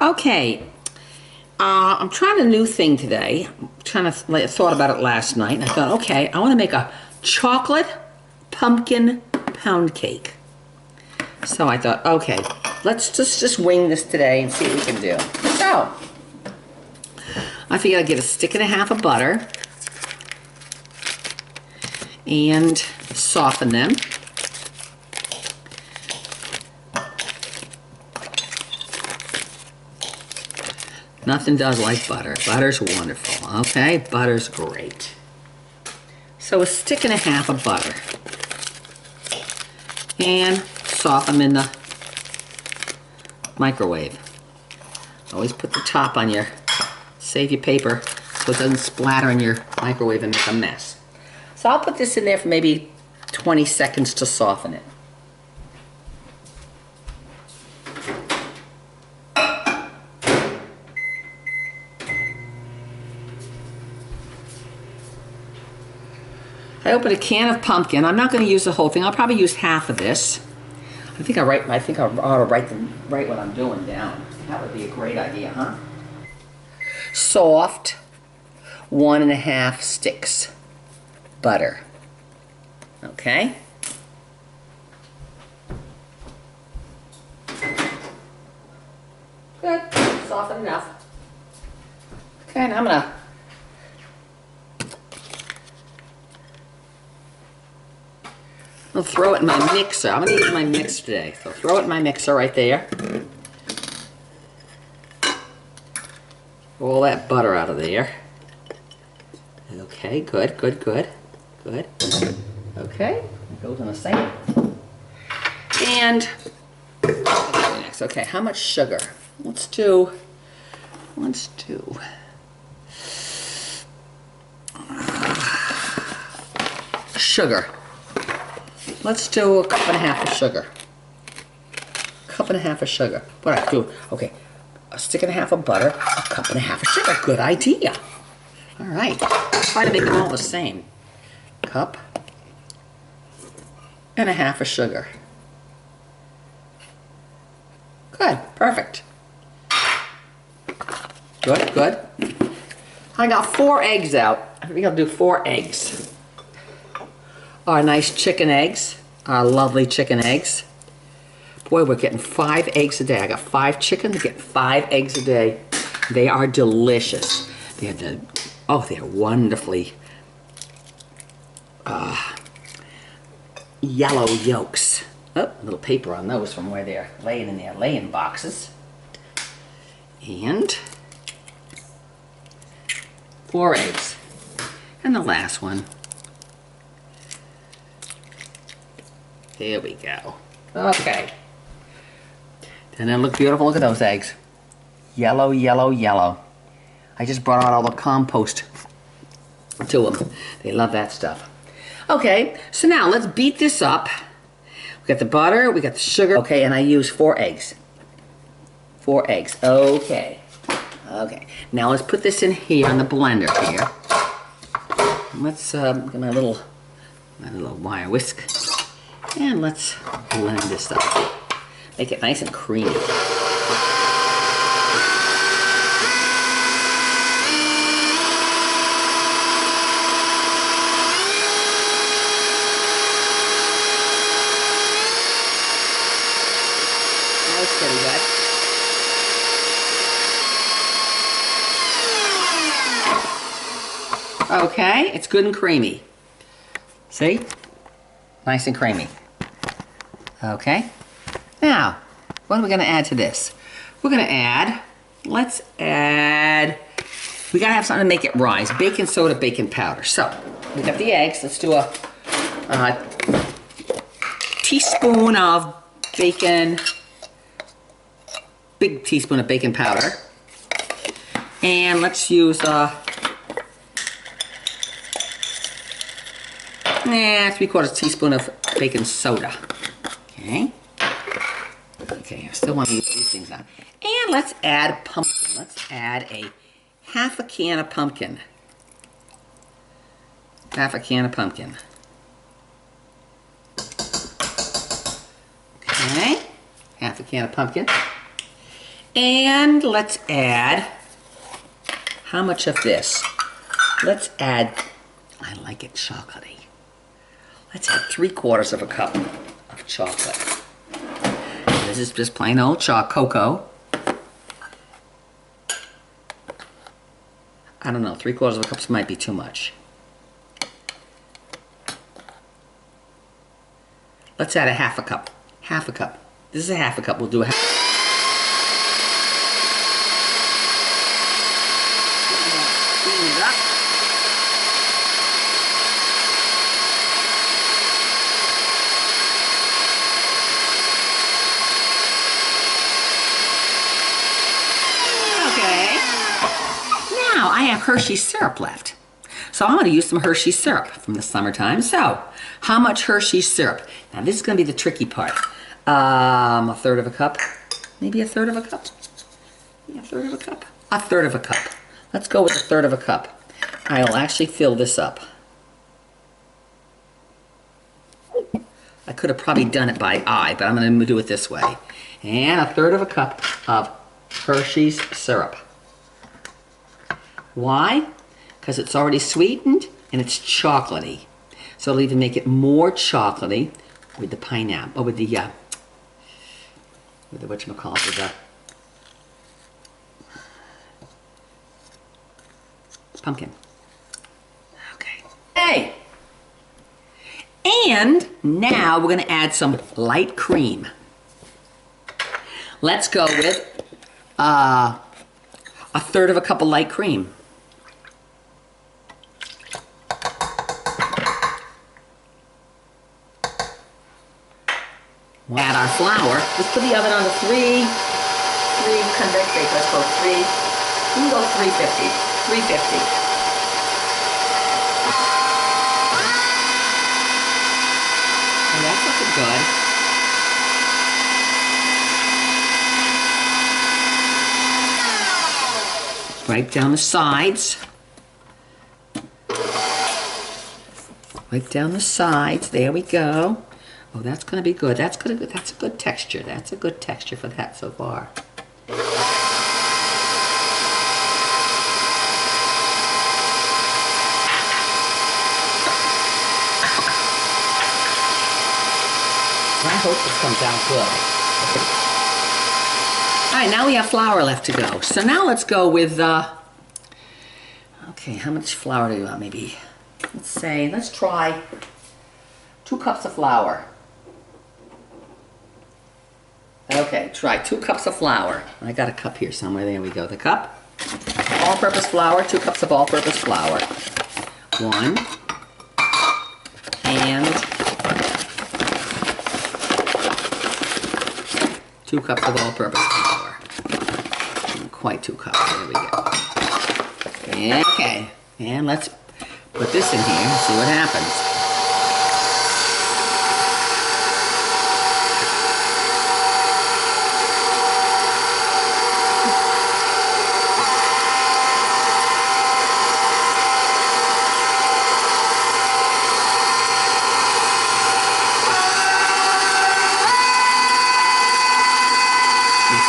Okay, I'm trying a new thing today. I thought about it last night, and I thought, okay, I want to make a chocolate pumpkin pound cake. So I thought, okay, let's just wing this today and see what we can do. So, I figured I'd get a stick and a half of butter and soften them. Nothing does like butter. Butter's wonderful. Okay, butter's great. So a stick and a half of butter. And soften them in the microwave. Always put the top on your, save your paper so it doesn't splatter in your microwave and make a mess. So I'll put this in there for maybe 20 seconds to soften it. I opened a can of pumpkin. I'm not going to use the whole thing. I'll probably use half of this. I think I ought to write what I'm doing down. That would be a great idea, huh? Soft 1.5 sticks butter. Okay. Good. Soft enough. Okay, and I'm gonna I'll throw it in my mixer. I'm going to use my mixer today. So throw it in my mixer right there. All that butter out of there. Okay, good. Okay, it goes in the sink. And next, okay, how much sugar? Let's do sugar. Let's do a cup and a half of sugar. Cup and a half of sugar. What I do? Okay, a stick and a half of butter, a cup and a half of sugar. Good idea. All right. Try to make them all the same. Cup and a half of sugar. Good. Perfect. Good. I got 4 eggs out. I think I'll do 4 eggs. Our nice chicken eggs, our lovely chicken eggs. Boy, we're getting 5 eggs a day. I got 5 chickens, I get 5 eggs a day. They are delicious. They're wonderfully yellow yolks. Oh, a little paper on those from where they're laying in their laying boxes. And 4 eggs. And the last one. There we go. Okay. Doesn't that look beautiful? Look at those eggs. Yellow, yellow, yellow. I just brought out all the compost to them. They love that stuff. Okay, so now let's beat this up. We got the butter, we got the sugar. Okay, and I use 4 eggs. 4 eggs. Okay. Okay. Now let's put this in here in the blender here. Let's get my little wire whisk. And let's blend this up. Make it nice and creamy. That's pretty good. Okay, it's good and creamy. See? Nice and creamy. Okay. Now, what are we going to add to this? We're going to add, we got to have something to make it rise. Baking soda, baking powder. So, we got the eggs. Let's do a teaspoon of bacon, big teaspoon of baking powder. And let's use 3/4 teaspoon of baking soda. Okay. Okay, I still want to use these things on. And let's add pumpkin. Let's add half a can of pumpkin. Half a can of pumpkin. Okay, half a can of pumpkin. And let's add, how much of this? Let's add, I like it chocolatey. Let's add 3/4 of a cup of chocolate. This is just plain old cocoa. I don't know, 3/4 of a cup might be too much. Let's add a half a cup. Half a cup. This is a half a cup. We'll do a half. Clean it up. Okay. Now I have Hershey syrup left. So I'm going to use some Hershey syrup from the summertime. So, how much Hershey syrup? Now this is going to be the tricky part. 1/3 of a cup. Maybe 1/3 of a cup. Yeah, 1/3 of a cup. 1/3 of a cup. Let's go with 1/3 of a cup. I will actually fill this up. I could have probably done it by eye, but I'm going to do it this way. And 1/3 of a cup of Hershey's syrup. Why? Because it's already sweetened and it's chocolatey. So it'll even make it more chocolatey with the pineapple, or with the whatchamacallit, with the pumpkin. Okay. Hey! And now we're going to add some light cream. Let's go with 1/3 of a cup of light cream. We'll add our flour. Let's put the oven on to 3 convex bake. Let's go 3. We can go 350. 350. And that's looking good. Wipe down the sides. Wipe down the sides. There we go. Oh, that's going to be good. That's a good texture. That's a good texture for that so far. I hope this comes out good. All right, now we have flour left to go. So now let's go with, okay, how much flour do you want? Maybe, let's try 2 cups of flour. Okay, try 2 cups of flour. I got a cup here somewhere. There we go. The cup. All-purpose flour. 2 cups of all-purpose flour. 1 and 2 cups of all-purpose flour. Not quite 2 cups. There we go. Okay, and let's put this in here and see what happens.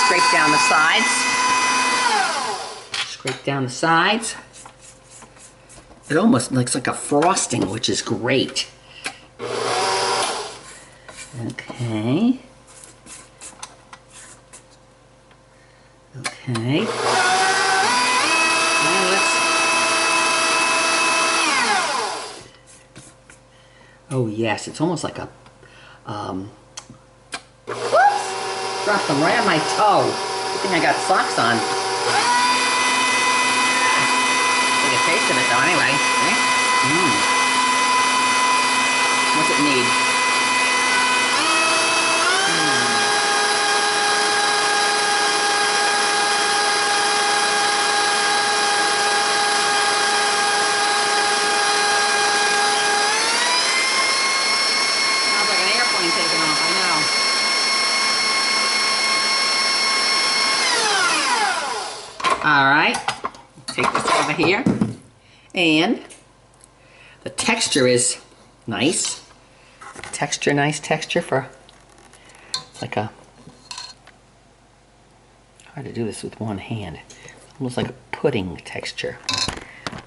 Scrape down the sides. Scrape down the sides. It almost looks like a frosting, which is great. Okay. Okay. Now let's... Oh yes, it's almost like a dropped them right on my toe. Good thing I got socks on. Take a taste of it though anyway. Okay? What's it need? Sounds like an airplane taking off, I know. All right, take this over here, and the texture is nice. Nice texture for like a Hard to do this with one hand. Almost like a pudding texture.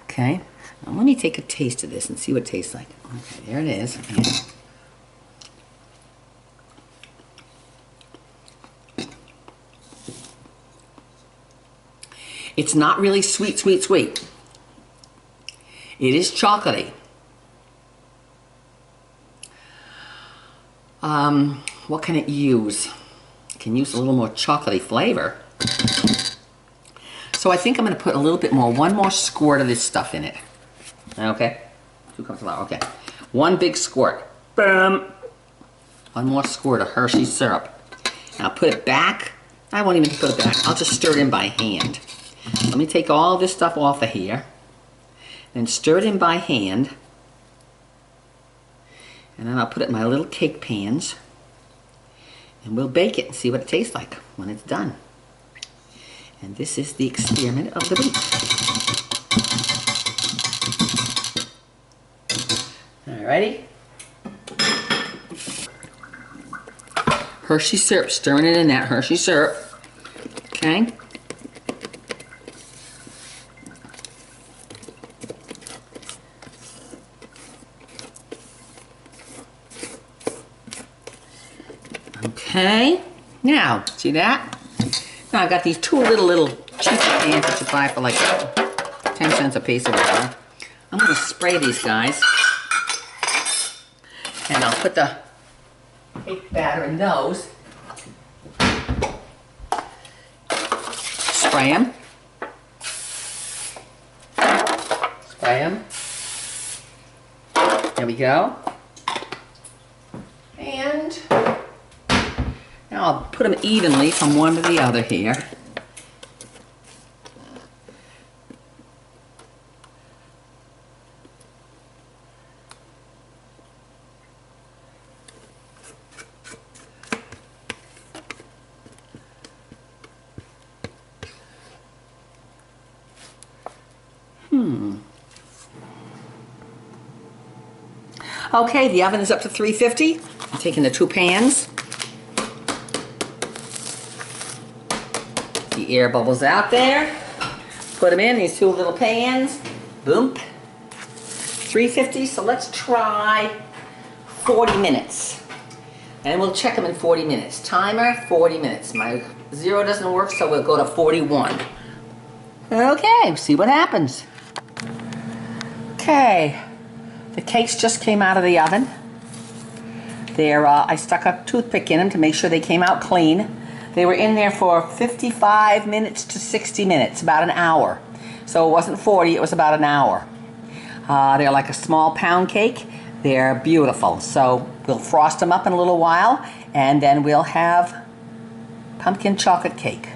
Okay, now let me take a taste of this and see what it tastes like. Okay, there it is. It's not really sweet, sweet, sweet. It is chocolatey. What can it use? It can use a little more chocolatey flavor. So I think I'm going to put a little bit more, one more squirt of this stuff in it. Okay? 2 cups of flour, okay. 1 big squirt. Boom. 1 more squirt of Hershey syrup. And I'll put it back. I won't even put it back. I'll just stir it in by hand. Let me take all this stuff off of here. And stir it in by hand. And then I'll put it in my little cake pans. And we'll bake it and see what it tastes like when it's done. And this is the experiment of the week. Alrighty. Hershey syrup, stirring it in that Hershey syrup. Okay. Okay. Now, see that? Now I've got these 2 little cheap pans that you buy for like 10 cents a piece or whatever. I'm going to spray these guys. And I'll put the cake batter in those. Spray them. Spray them. There we go. And now I'll put them evenly from one to the other here. Okay, the oven is up to 350. I'm taking the 2 pans. The air bubbles out there. Put them in these 2 little pans. Boom. 350, so let's try 40 minutes. And we'll check them in 40 minutes. Timer, 40 minutes. My 0 doesn't work, so we'll go to 41. Okay, see what happens. Okay, the cakes just came out of the oven. I stuck a toothpick in them to make sure they came out clean. They were in there for 55 minutes to 60 minutes, about an hour. So it wasn't 40, it was about an hour. They're like a small pound cake. They're beautiful. So we'll frost them up in a little while, and then we'll have pumpkin chocolate cake.